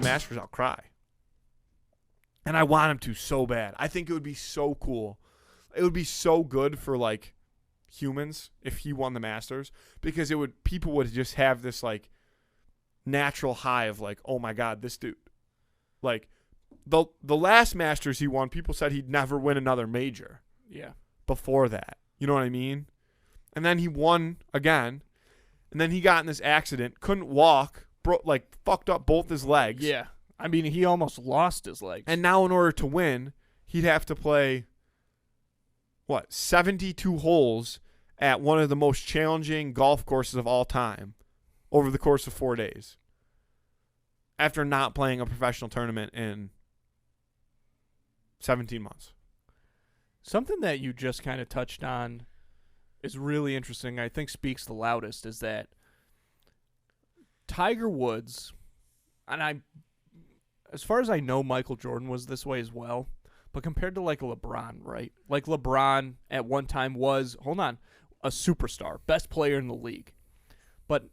Masters, I'll cry. And I want him to so bad. I think it would be so cool. It would be so good for like humans if he won the Masters, because people would just have this like natural high of like, oh my God, this dude. Like the last Masters he won, people said he'd never win another major. Yeah. Before that. You know what I mean? And then he won again. And then he got in this accident, couldn't walk, fucked up both his legs. Yeah. I mean, he almost lost his legs. And now in order to win, he'd have to play 72 holes at one of the most challenging golf courses of all time over the course of 4 days. After not playing a professional tournament in 17 months. Something that you just kind of touched on is really interesting, I think speaks the loudest, is that Tiger Woods, and as far as I know, Michael Jordan was this way as well, but compared to like LeBron, right? Like LeBron at one time was, a superstar, best player in the league. But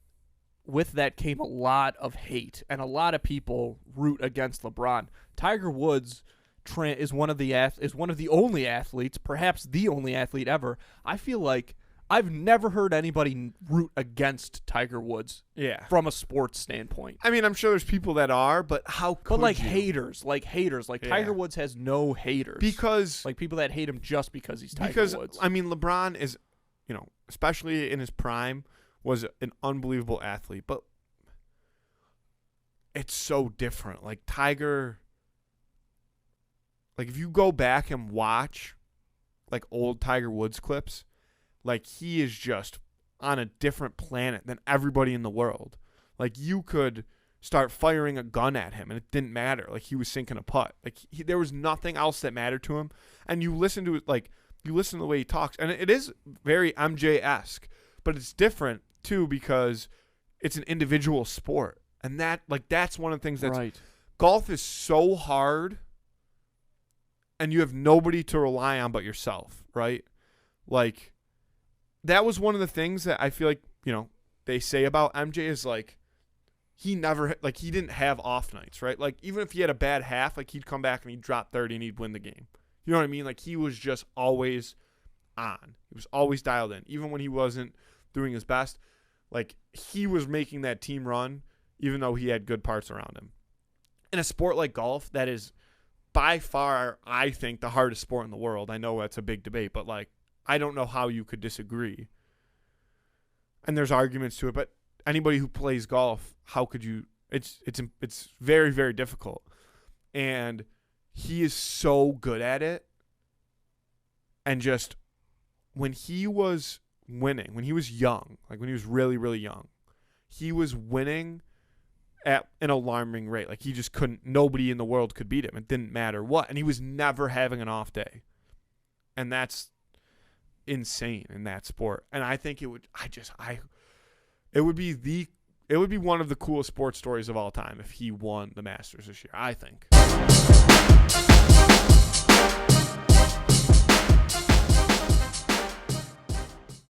with that came a lot of hate, and a lot of people root against LeBron. Tiger Woods is one of the only athletes, perhaps the only athlete ever. I feel like I've never heard anybody root against Tiger Woods. Yeah. From a sports standpoint. I mean, I'm sure there's people that are, but how could But you? haters. Yeah. Tiger Woods has no haters. Because like people that hate him just because he's Tiger Woods. I mean, LeBron is, especially in his prime, was an unbelievable athlete, but it's so different. Like Tiger, like if you go back and watch like old Tiger Woods clips, like he is just on a different planet than everybody in the world. Like you could start firing a gun at him and it didn't matter. Like he was sinking a putt. Like there was nothing else that mattered to him. And you listen to it, like you listen to the way he talks, and it is very MJ-esque, but it's different too because it's an individual sport. And that's one of the things that's right. Golf is so hard and you have nobody to rely on but yourself, right? Like that was one of the things that I feel like, they say about MJ is like he didn't have off nights, right? Like even if he had a bad half, like he'd come back and he'd drop 30 and he'd win the game. You know what I mean? Like he was just always on. He was always dialed in. Even when he wasn't doing his best, like he was making that team run even though he had good parts around him. In a sport like golf, that is by far, I think, the hardest sport in the world. I know that's a big debate, but like I don't know how you could disagree. And there's arguments to it, but anybody who plays golf, how could you? It's very, very difficult. And he is so good at it. And just when he was winning, when he was young, like when he was really, really young, he was winning at an alarming rate. Like he just nobody in the world could beat him. It didn't matter what. And he was never having an off day. And that's insane in that sport. And I think it would be one of the coolest sports stories of all time if he won the Masters this year, I think.